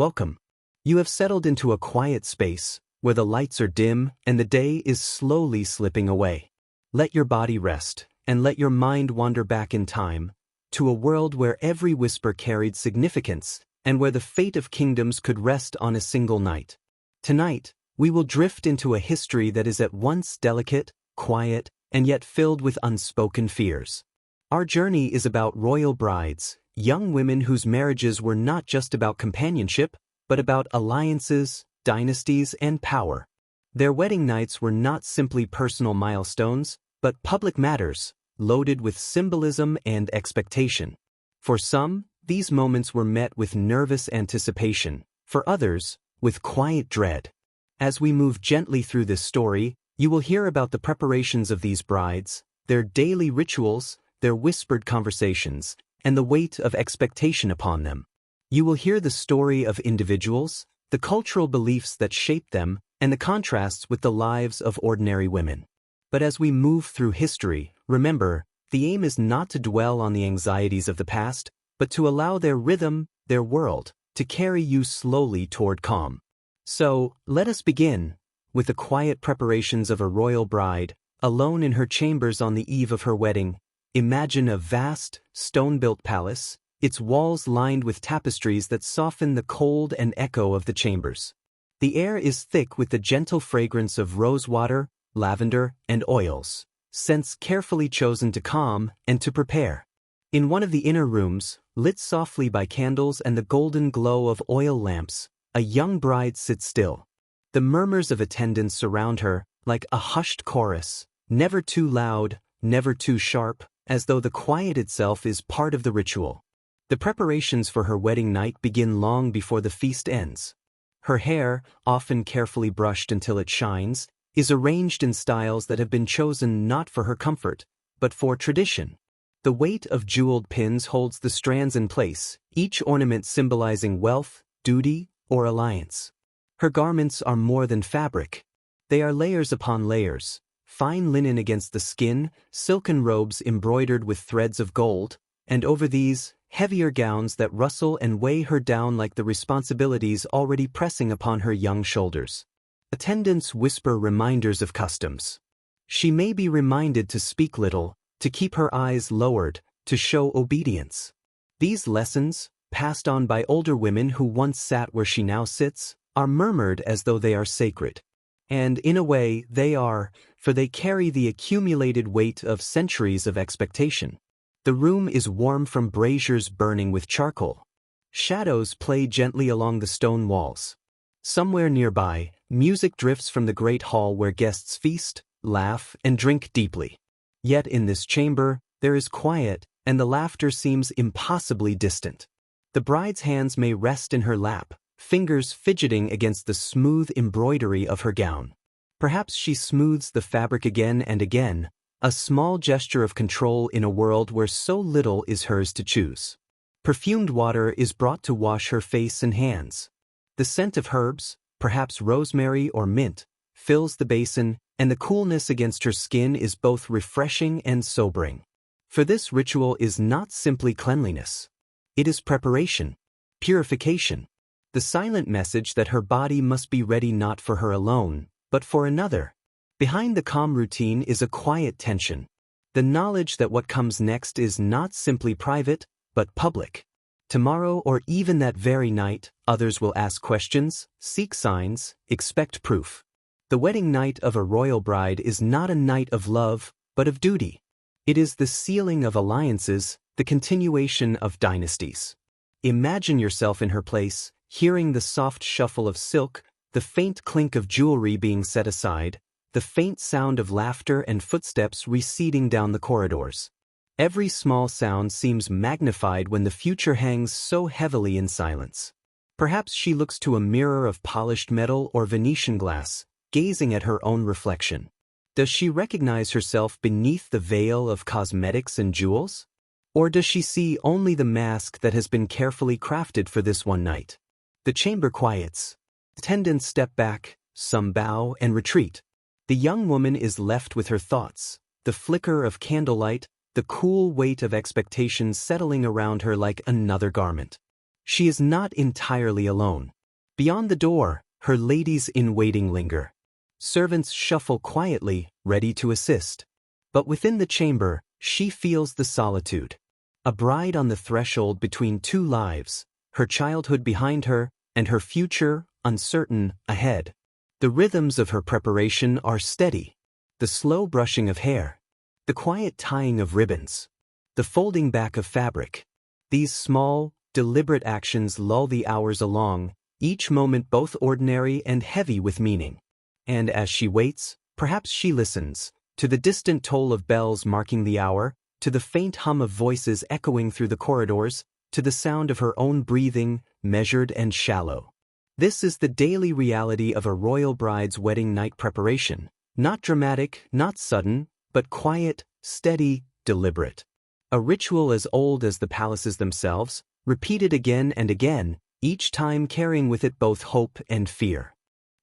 Welcome. You have settled into a quiet space, where the lights are dim and the day is slowly slipping away. Let your body rest, and let your mind wander back in time, to a world where every whisper carried significance, and where the fate of kingdoms could rest on a single night. Tonight, we will drift into a history that is at once delicate, quiet, and yet filled with unspoken fears. Our journey is about royal brides, young women whose marriages were not just about companionship, but about alliances, dynasties, and power. Their wedding nights were not simply personal milestones, but public matters, loaded with symbolism and expectation. For some, these moments were met with nervous anticipation; for others, with quiet dread. As we move gently through this story, you will hear about the preparations of these brides, their daily rituals, their whispered conversations, and the weight of expectation upon them. You will hear the story of individuals, the cultural beliefs that shaped them, and the contrasts with the lives of ordinary women. But as we move through history, remember, the aim is not to dwell on the anxieties of the past, but to allow their rhythm, their world, to carry you slowly toward calm. So, let us begin with the quiet preparations of a royal bride, alone in her chambers on the eve of her wedding. Imagine a vast, stone-built palace, its walls lined with tapestries that soften the cold and echo of the chambers. The air is thick with the gentle fragrance of rosewater, lavender, and oils, scents carefully chosen to calm and to prepare. In one of the inner rooms, lit softly by candles and the golden glow of oil lamps, a young bride sits still. The murmurs of attendants surround her, like a hushed chorus, never too loud, never too sharp, as though the quiet itself is part of the ritual. The preparations for her wedding night begin long before the feast ends. Her hair, often carefully brushed until it shines, is arranged in styles that have been chosen not for her comfort, but for tradition. The weight of jeweled pins holds the strands in place, each ornament symbolizing wealth, duty, or alliance. Her garments are more than fabric. They are layers upon layers, fine linen against the skin, silken robes embroidered with threads of gold, and over these, heavier gowns that rustle and weigh her down like the responsibilities already pressing upon her young shoulders. Attendants whisper reminders of customs. She may be reminded to speak little, to keep her eyes lowered, to show obedience. These lessons, passed on by older women who once sat where she now sits, are murmured as though they are sacred. And in a way, they are, for they carry the accumulated weight of centuries of expectation. The room is warm from braziers burning with charcoal. Shadows play gently along the stone walls. Somewhere nearby, music drifts from the great hall where guests feast, laugh, and drink deeply. Yet in this chamber, there is quiet, and the laughter seems impossibly distant. The bride's hands may rest in her lap, fingers fidgeting against the smooth embroidery of her gown. Perhaps she smooths the fabric again and again, a small gesture of control in a world where so little is hers to choose. Perfumed water is brought to wash her face and hands. The scent of herbs, perhaps rosemary or mint, fills the basin, and the coolness against her skin is both refreshing and sobering. For this ritual is not simply cleanliness. It is preparation, purification, the silent message that her body must be ready not for her alone, but for another. Behind the calm routine is a quiet tension, the knowledge that what comes next is not simply private, but public. Tomorrow or even that very night, others will ask questions, seek signs, expect proof. The wedding night of a royal bride is not a night of love, but of duty. It is the sealing of alliances, the continuation of dynasties. Imagine yourself in her place, hearing the soft shuffle of silk, the faint clink of jewelry being set aside, the faint sound of laughter and footsteps receding down the corridors. Every small sound seems magnified when the future hangs so heavily in silence. Perhaps she looks to a mirror of polished metal or Venetian glass, gazing at her own reflection. Does she recognize herself beneath the veil of cosmetics and jewels? Or does she see only the mask that has been carefully crafted for this one night? The chamber quiets. Attendants step back, some bow and retreat. The young woman is left with her thoughts, the flicker of candlelight, the cool weight of expectation settling around her like another garment. She is not entirely alone. Beyond the door, her ladies-in-waiting linger. Servants shuffle quietly, ready to assist. But within the chamber, she feels the solitude. A bride on the threshold between two lives, her childhood behind her, and her future, uncertain, ahead. The rhythms of her preparation are steady. The slow brushing of hair. The quiet tying of ribbons. The folding back of fabric. These small, deliberate actions lull the hours along, each moment both ordinary and heavy with meaning. And as she waits, perhaps she listens, to the distant toll of bells marking the hour, to the faint hum of voices echoing through the corridors, to the sound of her own breathing, measured and shallow. This is the daily reality of a royal bride's wedding night preparation, not dramatic, not sudden, but quiet, steady, deliberate. A ritual as old as the palaces themselves, repeated again and again, each time carrying with it both hope and fear.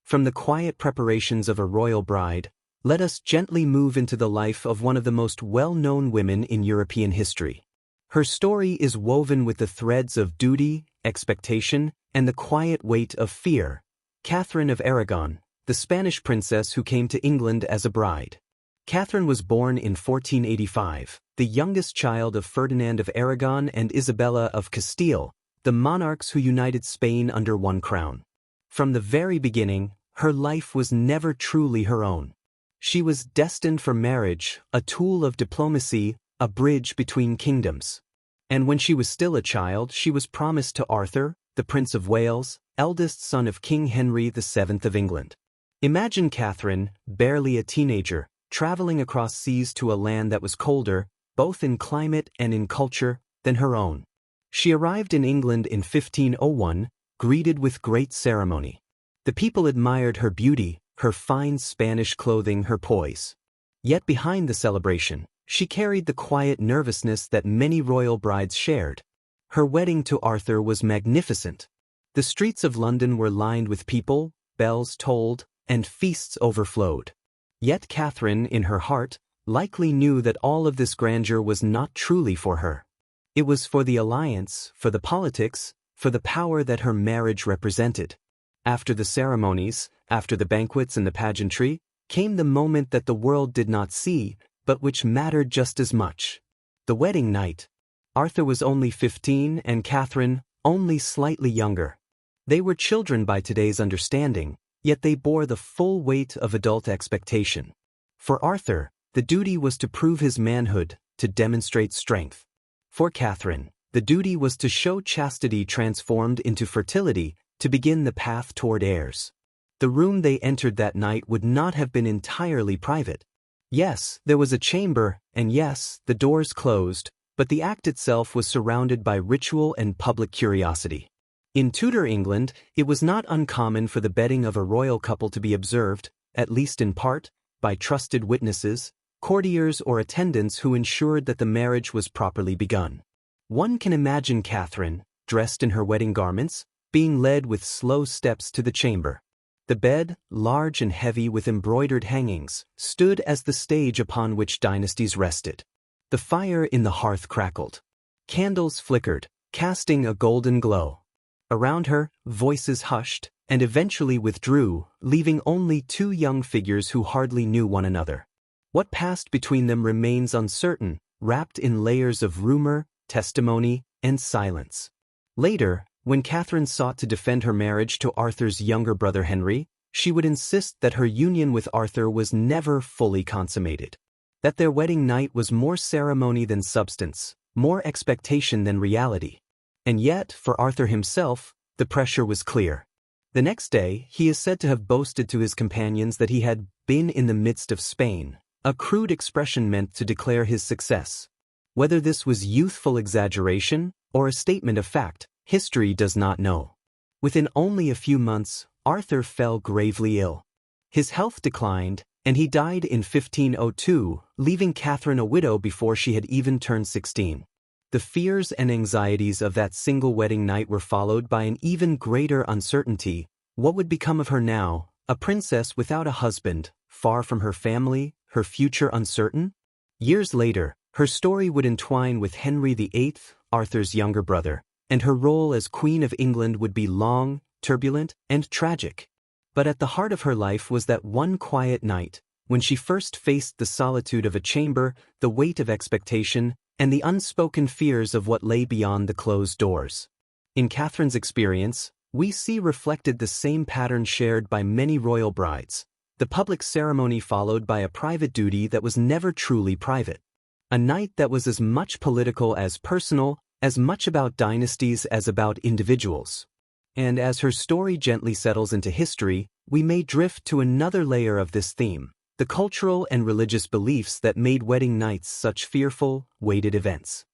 From the quiet preparations of a royal bride, let us gently move into the life of one of the most well-known women in European history. Her story is woven with the threads of duty, expectation, and the quiet weight of fear. Catherine of Aragon, the Spanish princess who came to England as a bride. Catherine was born in 1485, the youngest child of Ferdinand of Aragon and Isabella of Castile, the monarchs who united Spain under one crown. From the very beginning, her life was never truly her own. She was destined for marriage, a tool of diplomacy, a bridge between kingdoms. And when she was still a child, she was promised to Arthur, the Prince of Wales, eldest son of King Henry VII of England. Imagine Catherine, barely a teenager, traveling across seas to a land that was colder, both in climate and in culture, than her own. She arrived in England in 1501, greeted with great ceremony. The people admired her beauty, her fine Spanish clothing, her poise. Yet behind the celebration, she carried the quiet nervousness that many royal brides shared. Her wedding to Arthur was magnificent. The streets of London were lined with people, bells tolled, and feasts overflowed. Yet Catherine, in her heart, likely knew that all of this grandeur was not truly for her. It was for the alliance, for the politics, for the power that her marriage represented. After the ceremonies, after the banquets and the pageantry, came the moment that the world did not see, but which mattered just as much. The wedding night. Arthur was only 15 and Catherine, only slightly younger. They were children by today's understanding, yet they bore the full weight of adult expectation. For Arthur, the duty was to prove his manhood, to demonstrate strength. For Catherine, the duty was to show chastity transformed into fertility, to begin the path toward heirs. The room they entered that night would not have been entirely private. Yes, there was a chamber, and yes, the doors closed, but the act itself was surrounded by ritual and public curiosity. In Tudor England, it was not uncommon for the bedding of a royal couple to be observed, at least in part, by trusted witnesses, courtiers or attendants who ensured that the marriage was properly begun. One can imagine Catherine, dressed in her wedding garments, being led with slow steps to the chamber. The bed, large and heavy with embroidered hangings, stood as the stage upon which dynasties rested. The fire in the hearth crackled. Candles flickered, casting a golden glow. Around her, voices hushed, and eventually withdrew, leaving only two young figures who hardly knew one another. What passed between them remains uncertain, wrapped in layers of rumor, testimony, and silence. Later, when Catherine sought to defend her marriage to Arthur's younger brother Henry, she would insist that her union with Arthur was never fully consummated. That their wedding night was more ceremony than substance, more expectation than reality. And yet, for Arthur himself, the pressure was clear. The next day, he is said to have boasted to his companions that he had been in the midst of Spain, a crude expression meant to declare his success. Whether this was youthful exaggeration or a statement of fact, history does not know. Within only a few months, Arthur fell gravely ill. His health declined, and he died in 1502, leaving Catherine a widow before she had even turned 16. The fears and anxieties of that single wedding night were followed by an even greater uncertainty. What would become of her now, a princess without a husband, far from her family, her future uncertain? Years later, her story would entwine with Henry VIII, Arthur's younger brother, and her role as Queen of England would be long, turbulent, and tragic. But at the heart of her life was that one quiet night, when she first faced the solitude of a chamber, the weight of expectation, and the unspoken fears of what lay beyond the closed doors. In Catherine's experience, we see reflected the same pattern shared by many royal brides, the public ceremony followed by a private duty that was never truly private. A night that was as much political as personal, as much about dynasties as about individuals. And as her story gently settles into history, we may drift to another layer of this theme, the cultural and religious beliefs that made wedding nights such fearful, weighted events.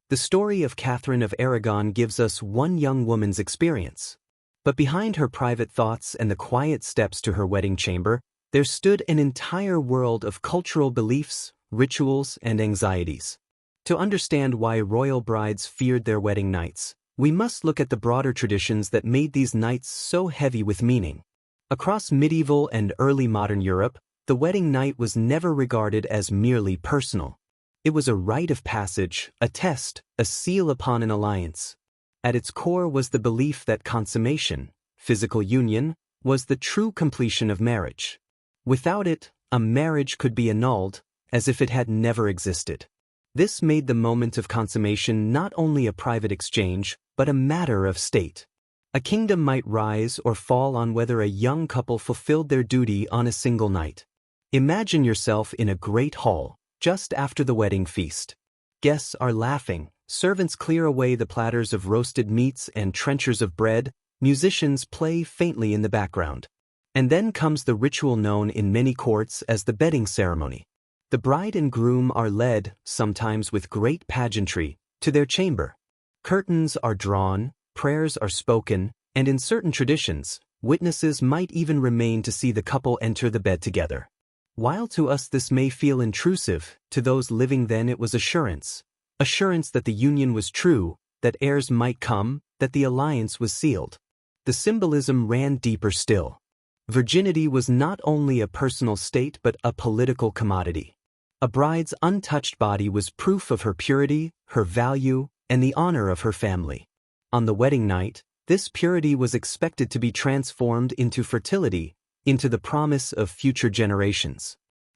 The story of Catherine of Aragon gives us one young woman's experience. But behind her private thoughts and the quiet steps to her wedding chamber, there stood an entire world of cultural beliefs, rituals, and anxieties. To understand why royal brides feared their wedding nights, we must look at the broader traditions that made these nights so heavy with meaning. Across medieval and early modern Europe, the wedding night was never regarded as merely personal. It was a rite of passage, a test, a seal upon an alliance. At its core was the belief that consummation, physical union, was the true completion of marriage. Without it, a marriage could be annulled, as if it had never existed. This made the moment of consummation not only a private exchange, but a matter of state. A kingdom might rise or fall on whether a young couple fulfilled their duty on a single night. Imagine yourself in a great hall, just after the wedding feast. Guests are laughing, servants clear away the platters of roasted meats and trenchers of bread, musicians play faintly in the background. And then comes the ritual known in many courts as the bedding ceremony. The bride and groom are led, sometimes with great pageantry, to their chamber. Curtains are drawn, prayers are spoken, and in certain traditions, witnesses might even remain to see the couple enter the bed together. While to us this may feel intrusive, to those living then it was assurance. Assurance that the union was true, that heirs might come, that the alliance was sealed. The symbolism ran deeper still. Virginity was not only a personal state but a political commodity. A bride's untouched body was proof of her purity, her value, and the honor of her family. On the wedding night, this purity was expected to be transformed into fertility, into the promise of future generations.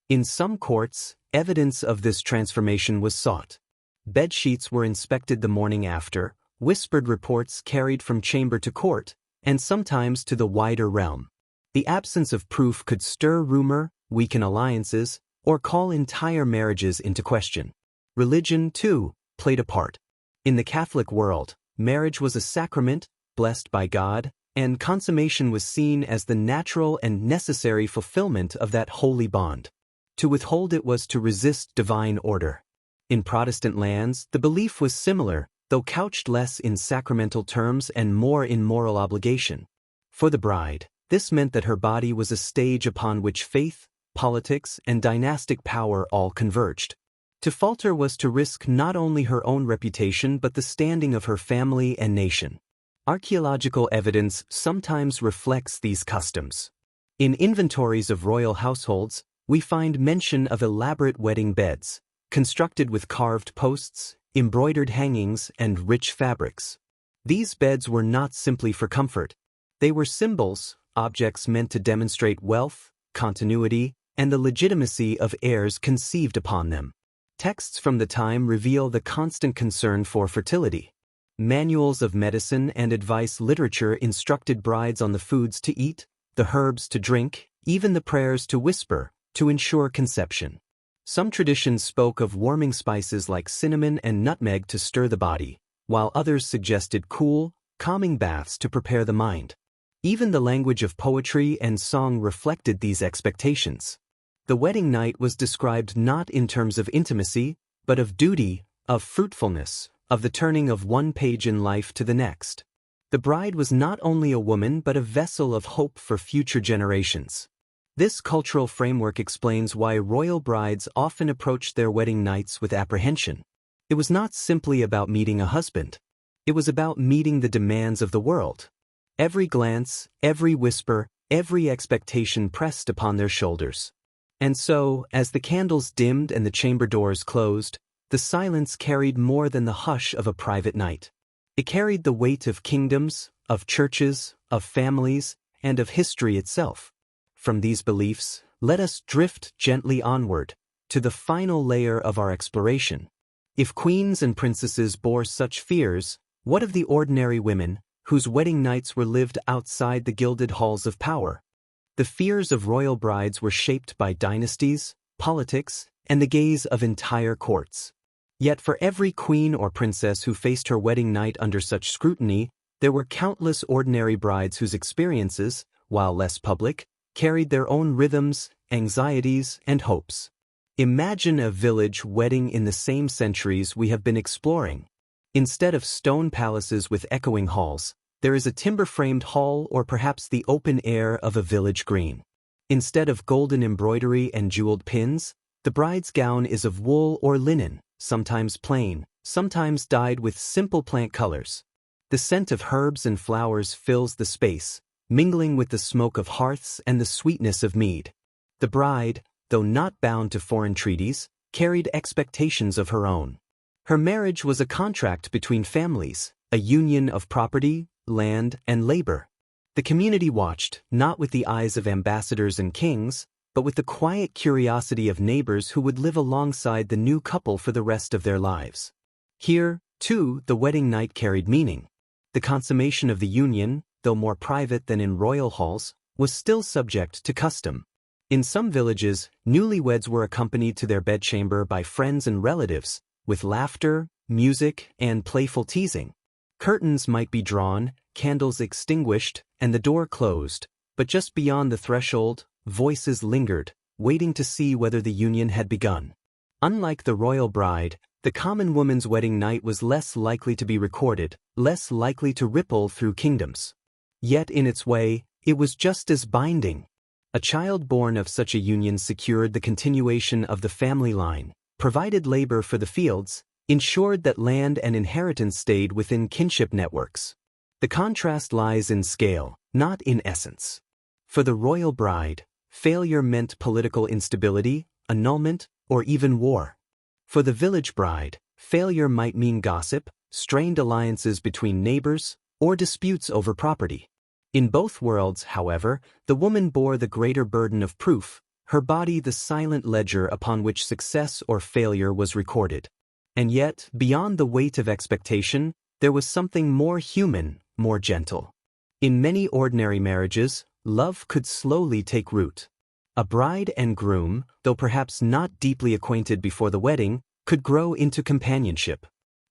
In some courts, evidence of this transformation was sought. Bed sheets were inspected the morning after, whispered reports carried from chamber to court, and sometimes to the wider realm. The absence of proof could stir rumor, weaken alliances, or call entire marriages into question. Religion, too, played a part. In the Catholic world, marriage was a sacrament, blessed by God, and consummation was seen as the natural and necessary fulfillment of that holy bond. To withhold it was to resist divine order. In Protestant lands, the belief was similar, though couched less in sacramental terms and more in moral obligation. For the bride, this meant that her body was a stage upon which faith, politics, and dynastic power all converged. To falter was to risk not only her own reputation but the standing of her family and nation. Archaeological evidence sometimes reflects these customs. In inventories of royal households, we find mention of elaborate wedding beds, constructed with carved posts, embroidered hangings, and rich fabrics. These beds were not simply for comfort. They were symbols, objects meant to demonstrate wealth, continuity, and the legitimacy of heirs conceived upon them. Texts from the time reveal the constant concern for fertility. Manuals of medicine and advice literature instructed brides on the foods to eat, the herbs to drink, even the prayers to whisper, to ensure conception. Some traditions spoke of warming spices like cinnamon and nutmeg to stir the body, while others suggested cool, calming baths to prepare the mind. Even the language of poetry and song reflected these expectations. The wedding night was described not in terms of intimacy, but of duty, of fruitfulness, of the turning of one page in life to the next. The bride was not only a woman but a vessel of hope for future generations. This cultural framework explains why royal brides often approached their wedding nights with apprehension. It was not simply about meeting a husband. It was about meeting the demands of the world. Every glance, every whisper, every expectation pressed upon their shoulders. And so, as the candles dimmed and the chamber doors closed, the silence carried more than the hush of a private night. It carried the weight of kingdoms, of churches, of families, and of history itself. From these beliefs, let us drift gently onward, to the final layer of our exploration. If queens and princesses bore such fears, what of the ordinary women, whose wedding nights were lived outside the gilded halls of power? The fears of royal brides were shaped by dynasties, politics, and the gaze of entire courts. Yet for every queen or princess who faced her wedding night under such scrutiny, there were countless ordinary brides whose experiences, while less public, carried their own rhythms, anxieties, and hopes. Imagine a village wedding in the same centuries we have been exploring. Instead of stone palaces with echoing halls, there is a timber-framed hall or perhaps the open air of a village green. Instead of golden embroidery and jeweled pins, the bride's gown is of wool or linen, sometimes plain, sometimes dyed with simple plant colors. The scent of herbs and flowers fills the space, mingling with the smoke of hearths and the sweetness of mead. The bride, though not bound to foreign treaties, carried expectations of her own. Her marriage was a contract between families, a union of property, land, and labor. The community watched, not with the eyes of ambassadors and kings, but with the quiet curiosity of neighbors who would live alongside the new couple for the rest of their lives. Here, too, the wedding night carried meaning. The consummation of the union, though more private than in royal halls, was still subject to custom. In some villages, newlyweds were accompanied to their bedchamber by friends and relatives, with laughter, music, and playful teasing. Curtains might be drawn, candles extinguished, and the door closed, but just beyond the threshold, voices lingered, waiting to see whether the union had begun. Unlike the royal bride, the common woman's wedding night was less likely to be recorded, less likely to ripple through kingdoms. Yet in its way, it was just as binding. A child born of such a union secured the continuation of the family line, provided labor for the fields, ensured that land and inheritance stayed within kinship networks. The contrast lies in scale, not in essence. For the royal bride, failure meant political instability, annulment, or even war. For the village bride, failure might mean gossip, strained alliances between neighbors, or disputes over property. In both worlds, however, the woman bore the greater burden of proof, her body the silent ledger upon which success or failure was recorded. And yet, beyond the weight of expectation, there was something more human, more gentle. In many ordinary marriages, love could slowly take root. A bride and groom, though perhaps not deeply acquainted before the wedding, could grow into companionship.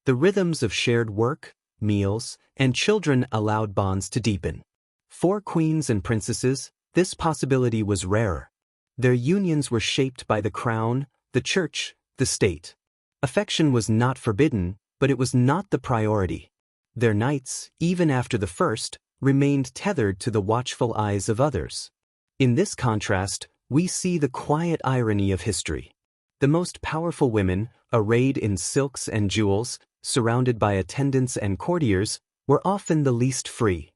The rhythms of shared work, meals, and children allowed bonds to deepen. For queens and princesses, this possibility was rarer. Their unions were shaped by the crown, the church, the state. Affection was not forbidden, but it was not the priority. Their nights, even after the first, remained tethered to the watchful eyes of others. In this contrast, we see the quiet irony of history. The most powerful women, arrayed in silks and jewels, surrounded by attendants and courtiers, were often the least free.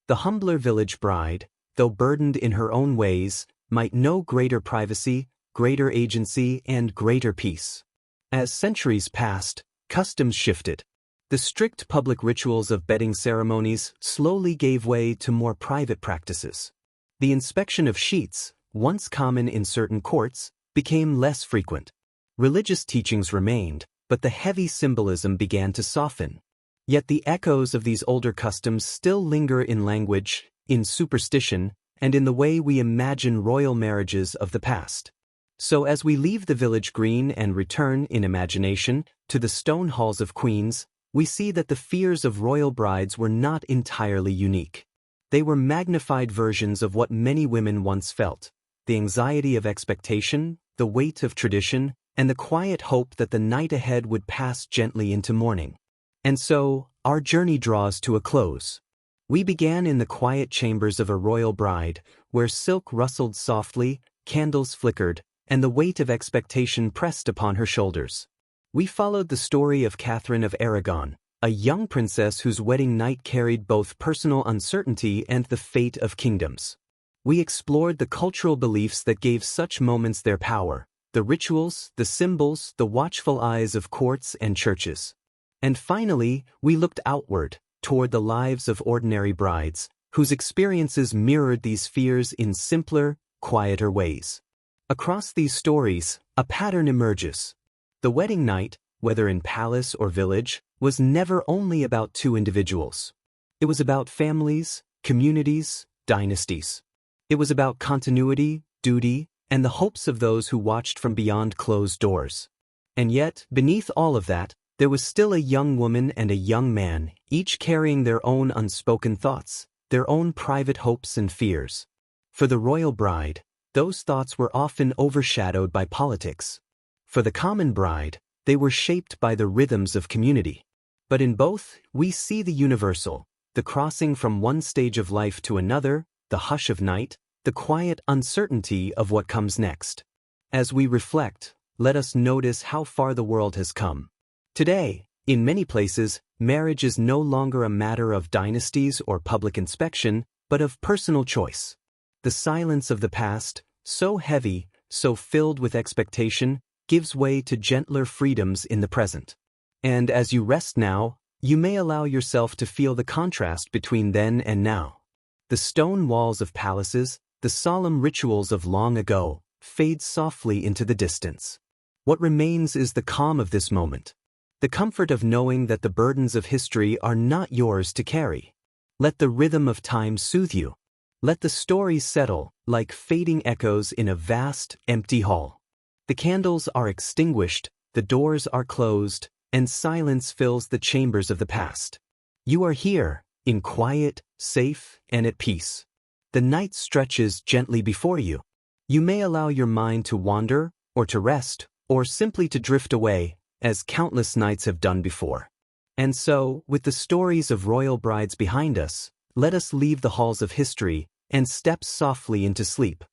The humbler village bride, though burdened in her own ways, might know greater privacy, greater agency, and greater peace. As centuries passed, customs shifted. The strict public rituals of bedding ceremonies slowly gave way to more private practices. The inspection of sheets, once common in certain courts, became less frequent. Religious teachings remained, but the heavy symbolism began to soften. Yet the echoes of these older customs still linger in language, in superstition, and in the way we imagine royal marriages of the past. So as we leave the village green and return, in imagination, to the stone halls of queens, we see that the fears of royal brides were not entirely unique. They were magnified versions of what many women once felt: the anxiety of expectation, the weight of tradition, and the quiet hope that the night ahead would pass gently into morning. And so, our journey draws to a close. We began in the quiet chambers of a royal bride, where silk rustled softly, candles flickered, and the weight of expectation pressed upon her shoulders. We followed the story of Catherine of Aragon, a young princess whose wedding night carried both personal uncertainty and the fate of kingdoms. We explored the cultural beliefs that gave such moments their power, the rituals, the symbols, the watchful eyes of courts and churches. And finally, we looked outward, toward the lives of ordinary brides, whose experiences mirrored these fears in simpler, quieter ways. Across these stories, a pattern emerges. The wedding night, whether in palace or village, was never only about two individuals. It was about families, communities, dynasties. It was about continuity, duty, and the hopes of those who watched from beyond closed doors. And yet, beneath all of that, there was still a young woman and a young man, each carrying their own unspoken thoughts, their own private hopes and fears. For the royal bride, those thoughts were often overshadowed by politics. For the common bride, they were shaped by the rhythms of community. But in both, we see the universal, the crossing from one stage of life to another, the hush of night, the quiet uncertainty of what comes next. As we reflect, let us notice how far the world has come. Today, in many places, marriage is no longer a matter of dynasties or public inspection, but of personal choice. The silence of the past, so heavy, so filled with expectation, gives way to gentler freedoms in the present. And as you rest now, you may allow yourself to feel the contrast between then and now. The stone walls of palaces, the solemn rituals of long ago, fade softly into the distance. What remains is the calm of this moment, the comfort of knowing that the burdens of history are not yours to carry. Let the rhythm of time soothe you. Let the stories settle, like fading echoes in a vast, empty hall. The candles are extinguished, the doors are closed, and silence fills the chambers of the past. You are here, in quiet, safe, and at peace. The night stretches gently before you. You may allow your mind to wander, or to rest, or simply to drift away, as countless nights have done before. And so, with the stories of royal brides behind us, let us leave the halls of history and step softly into sleep.